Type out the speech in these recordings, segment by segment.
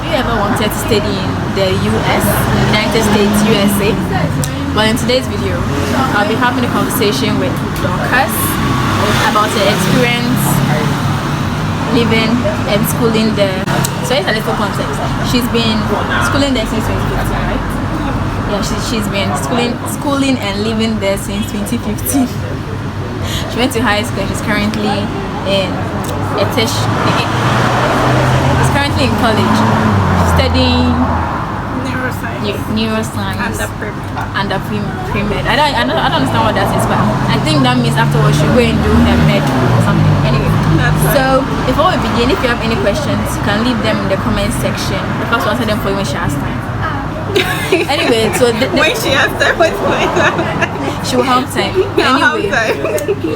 you ever wanted to study in the US, United States, USA? Well, in today's video, I'll be having a conversation with Dorcas about her experience living and schooling there. So it's a little context. She's been schooling there since 2015, right? Yeah, she's been schooling and living there since 2015. She went to high school and she's currently in she's currently in college studying neuroscience and a pre-med. I don't understand what that is, but I think that means afterwards she'll go and do her med or something. Anyway, so before we begin, if you have any questions, you can leave them in the comment section. The first one, answer them for you when she has time. Anyway, so when she has time, what's going on? She will have time. Anyway,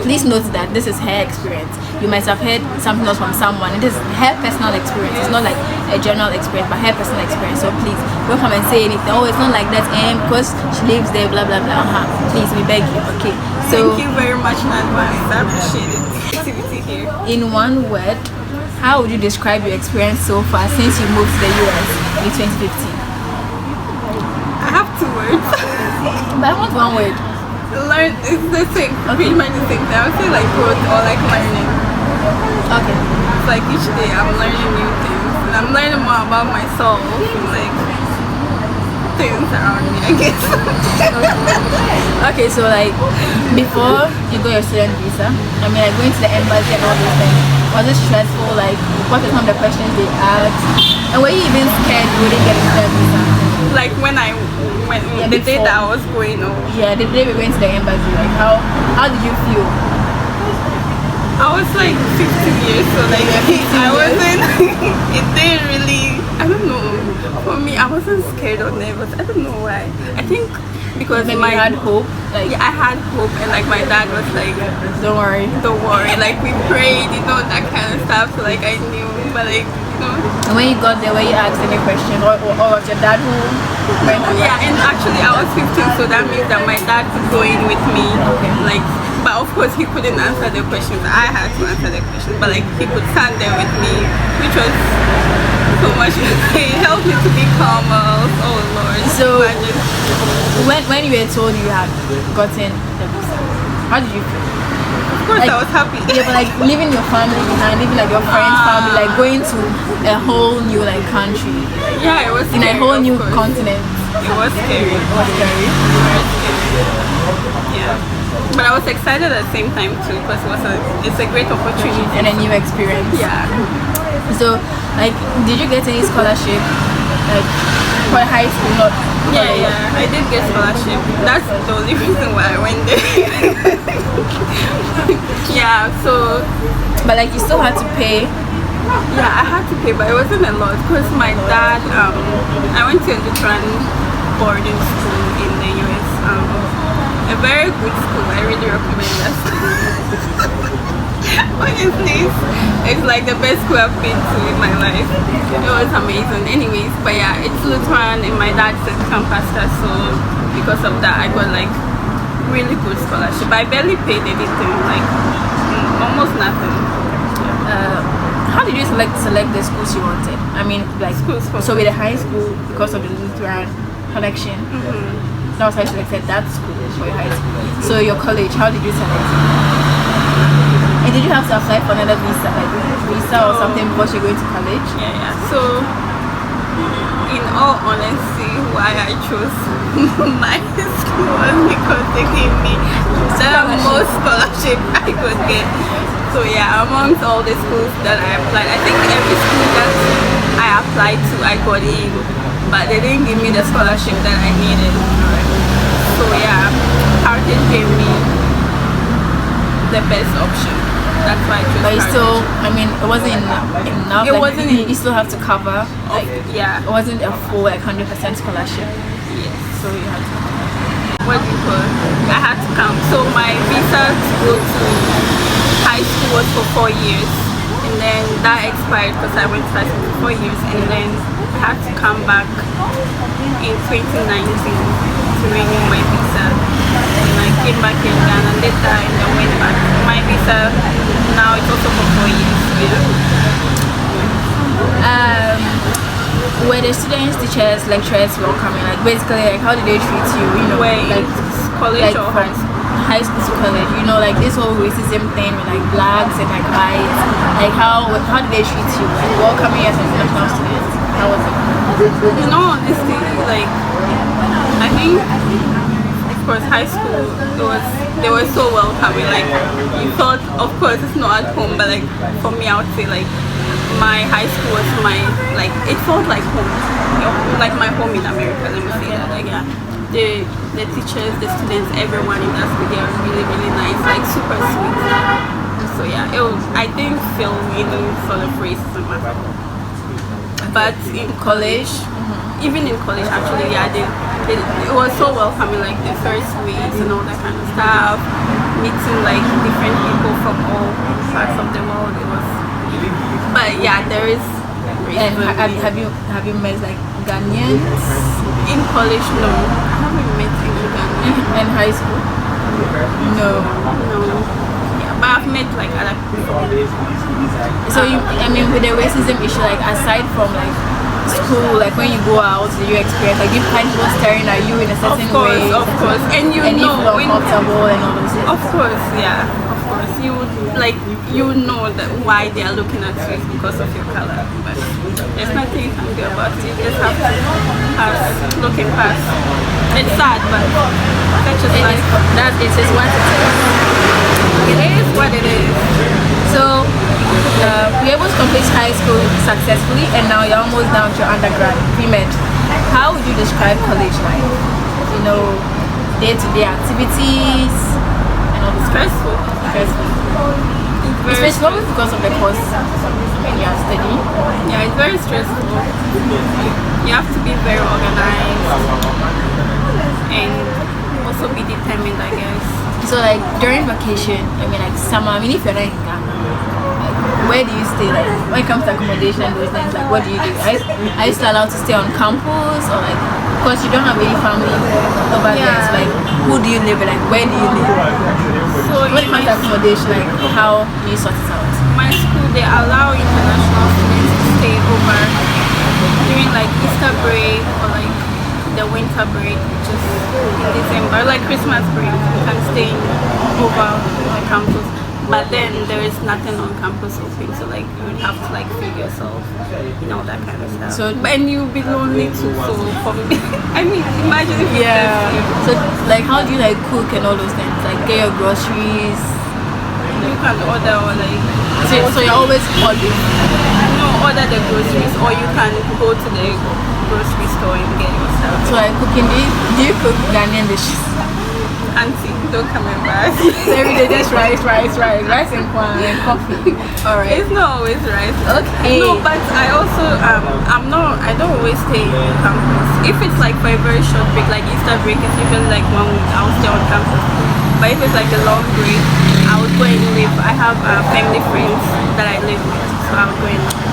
please note that this is her experience. You might have heard something else from someone. It is her personal experience. It's not like a general experience, but her personal experience. So please don't come and say anything. Oh, it's not like that, because she lives there, blah blah blah. Please, we beg you. Okay. So thank you very much in advance. I appreciate it. Activity here. In one word, how would you describe your experience so far since you moved to the US in 2015? I have 2 words. But I want one word. Learn is the same. Pretty much the same thing. I would say like growth or like learning. Okay. It's like each day I'm learning new things. And I'm learning more about myself and like things around me, I guess. Okay, so like before you got your student visa, I mean like going to the embassy and all those things, was it stressful? Like what are some of the questions they asked? And were you even scared you wouldn't get a student visa? Like when the day that I was going over. Yeah, the day we went to the embassy, like how did you feel? I was like 15 years, so like I wasn't it didn't really, I don't know, for me I wasn't scared or nervous. I don't know why. I think because maybe you had hope. Like yeah, I had hope, and like my dad was like, don't worry, like we prayed, that kind of stuff. So like I knew, but like and when you got there, were you asked any questions, or was your dad who went? Yeah, and actually I was 15, so that means that my dad could go in with me. Okay. Like, but of course he couldn't answer the questions. I had to answer the questions, but like he could stand there with me, which was so much. It helped me to be calmer. Oh Lord. So when you were told you had gotten the visa, how did you feel? Of course, like, I was happy. Yeah, but like leaving your family behind, leaving like your friends' family, like going to a whole new like country. Like, yeah, it was in scary, a whole new continent. It was scary. It was scary. Yeah, but I was excited at the same time too, because it's a great opportunity and a new experience. Yeah. So, like, did you get any scholarship, like for high school? Not yeah, I did get scholarship. That's the only reason why I went there. Yeah, so but like you still had to pay. Yeah, I had to pay, but it wasn't a lot because my dad, I went to a Lutheran boarding school in the US. A very good school. I really recommend that school. Honestly, it's like the best school I've been to in my life. It was amazing. Anyways, but yeah, it's Lutheran and my dad's a camp pastor, so because of that I got like really good scholarship. I barely paid anything, like almost nothing. How did you select the schools you wanted? I mean, like schools. So with the high school, because of the Lutheran connection, that was how you selected that school for your high school. So your college, how did you select it? And did you have to apply for another visa, like visa or something before you're going to college? Yeah. So in all honesty, why I chose my school was because they gave me the most scholarship I could get. So yeah, amongst all the schools that I applied, I think every school that I applied to, I got in, but they didn't give me the scholarship that I needed. So yeah, Heritage gave me the best option. That's why I chose. But you still, I mean, it wasn't enough. It wasn't. You still have to cover. Like, yeah, it wasn't a full 100% scholarship. Yes. So you had to. What do you call it? I had to come. So my visa to go to high school was for 4 years, and then that expired because I went to high school for 4 years, and then I had to come back in 2019 to renew my visa. And I came back in Ghana, did that, and then went back. My visa now it's also for 4 years. Yeah. were the students, teachers, lecturers welcoming? Like basically, like how did they treat you? You know, Wait, like college like or from high school to college. You know, like this whole racism thing with like blacks and like whites. Like how did they treat you? Like welcoming you as an international student. How was it? You know, honestly, like I think, of course, high school they were so welcoming. Like you felt, of course, it's not at home, but like for me, I would say like my high school was it felt like home, like my home in America. Let me say that. Like yeah, the teachers, the students, everyone in that school, they are really really nice, like super sweet. So yeah, it was, I didn't feel any sort of racism at all. But in college, even in college actually, yeah, it was so welcoming, like the first weeks and all that kind of stuff, meeting like different people from all parts of the world. It was, but yeah, there is. And have you met like Ghanaians in college? No, I haven't met any Ghanaians. In high school? No. Yeah, but I've met like other people. So I mean, with the racism issue, like aside from like school, like when you go out, do you experience like you find people staring at you in a certain way? Of course, and you know when comfortable and all those things. Of course, yeah, of course, you would like know that why they are looking at you is because of your color, but there's nothing you can do about it. You just have to pass, looking past. It's sad, but that's just life. It is what it is. It is what it is. So you're able to complete high school successfully, and now you're almost down to your undergrad, pre-med. How would you describe college life? You know, day-to-day activities and all this. Stressful. Especially because of the course when you are studying. Yeah, it's very stressful. You have to be very organized and also be determined, I guess. So like during vacation, I mean like summer, I mean if you're not in Ghana, like, where do you stay? Like when it comes to accommodation and those things, like what do you do? Are you still allowed to stay on campus, or like because you don't have any family over there, so like who do you live with? Like where do you live? So when it comes to accommodation, like how do you sort it out? My school, they allow international students to stay over during like Easter break or like the winter break, which is in December, like Christmas break. You can stay over on campus, but then there is nothing on campus open, so like you would have to like feed yourself, you know, that kind of stuff. So and you'll be lonely too. So for me, I mean, imagine if So like how do you like cook and all those things? Like get your groceries. You can order or like so you're always ordering. Order the groceries, or you can go to the grocery store and get yourself. So like cooking, do you cook Ghanaian dishes? Auntie, don't come and buy. Every day just rice and corn and coffee. Alright. It's not always rice. Okay. No, but I also I don't always stay on campus. If it's like for a very short break, like Easter break, it's usually like 1 week, I'll stay on campus. But if it's like a long break, I would go and live. I have family friends that I live with, so I would go and live.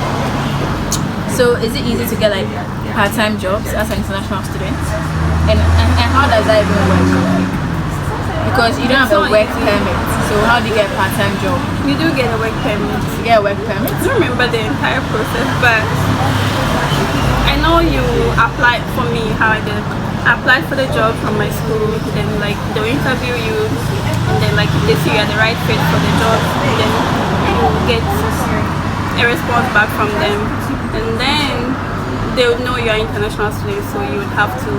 So is it easy to get like part-time jobs as an international student? And how does that even work? Because you don't have a work permit, so how do you get a part-time job? You do get a work permit. You get a work permit? I don't remember the entire process, but I know you applied for me, how I did. I applied for the job from my school, then like they'll interview you, and then like if they see you are the right fit for the job, then you get a response back from them, and then they'll know you're an international student, so you would have to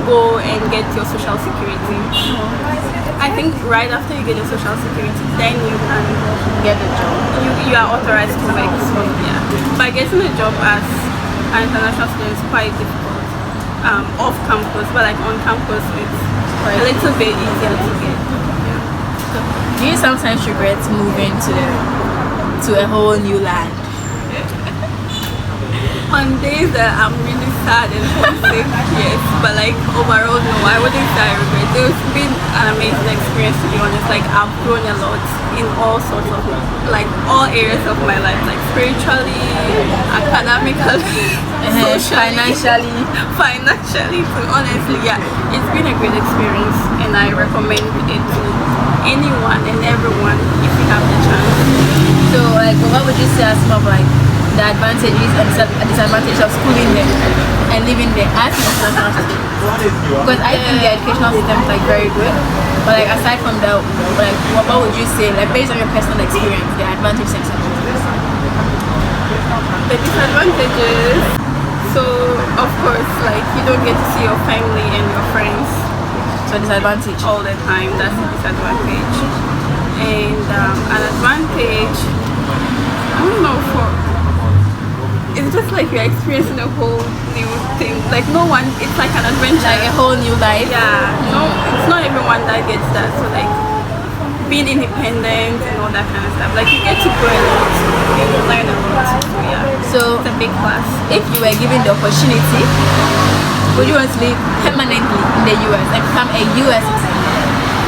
go and get your social security. I think right after you get your social security, then you can Get a job. you are authorized to work. So yeah, but getting a job as an international student is quite difficult. Off campus, but like on campus, it's a little bit easier to get. Yeah. Do you sometimes regret moving to a whole new land? On days that I'm really sad and homesick, yes, but like overall, no, I wouldn't say I regret. It's been an amazing experience, to be honest. Like I've grown a lot in all sorts of, like all areas of my life, like spiritually, academically, socially, financially. So honestly, yeah, it's been a great experience, and I recommend it to anyone and everyone if you have the chance. So like what would you say are some of like the advantages and disadvantages of schooling there and living there as an international student? Because I think the educational system is like very good, but like aside from that, like what would you say, like based on your personal experience, the advantages and disadvantages? The disadvantages, so of course, like you don't get to see your family and your friends So disadvantage. all the time. That's a disadvantage. And an advantage, I don't know, for it's just like you're experiencing a whole new thing. Like no one, it's like an adventure. Like a whole new life. Yeah, no, it's not everyone that gets that. So like being independent and all that kind of stuff. Like you get to grow a lot, you learn a lot. So yeah, So it's a big plus. if you were given the opportunity, would you want to live permanently in the US and become a US citizen?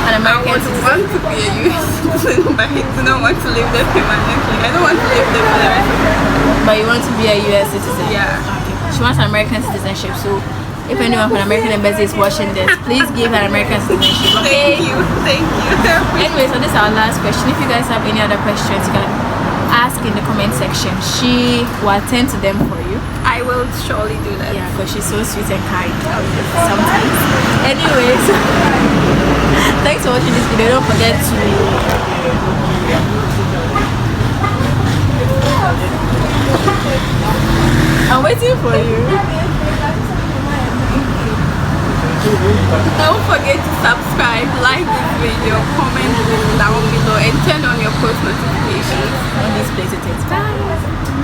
An I American would citizen? want to be a US citizen, but I do not want to live there permanently. I don't want to live there for the rest of my life. But you want to be a US citizen? Yeah. She wants an American citizenship, so if anyone from American Embassy is watching this, please give her an American citizenship, okay? Thank you. Anyway, so this is our last question. If you guys have any other questions, you can ask in the comment section. She will attend to them for you. I will surely do that. Yeah, because she's so sweet and kind sometimes. Anyways, thanks for watching this video. Don't forget to I'm waiting for you. Don't forget to subscribe, like this video, comment down below, and turn on your post notifications. On this place it is. Bye.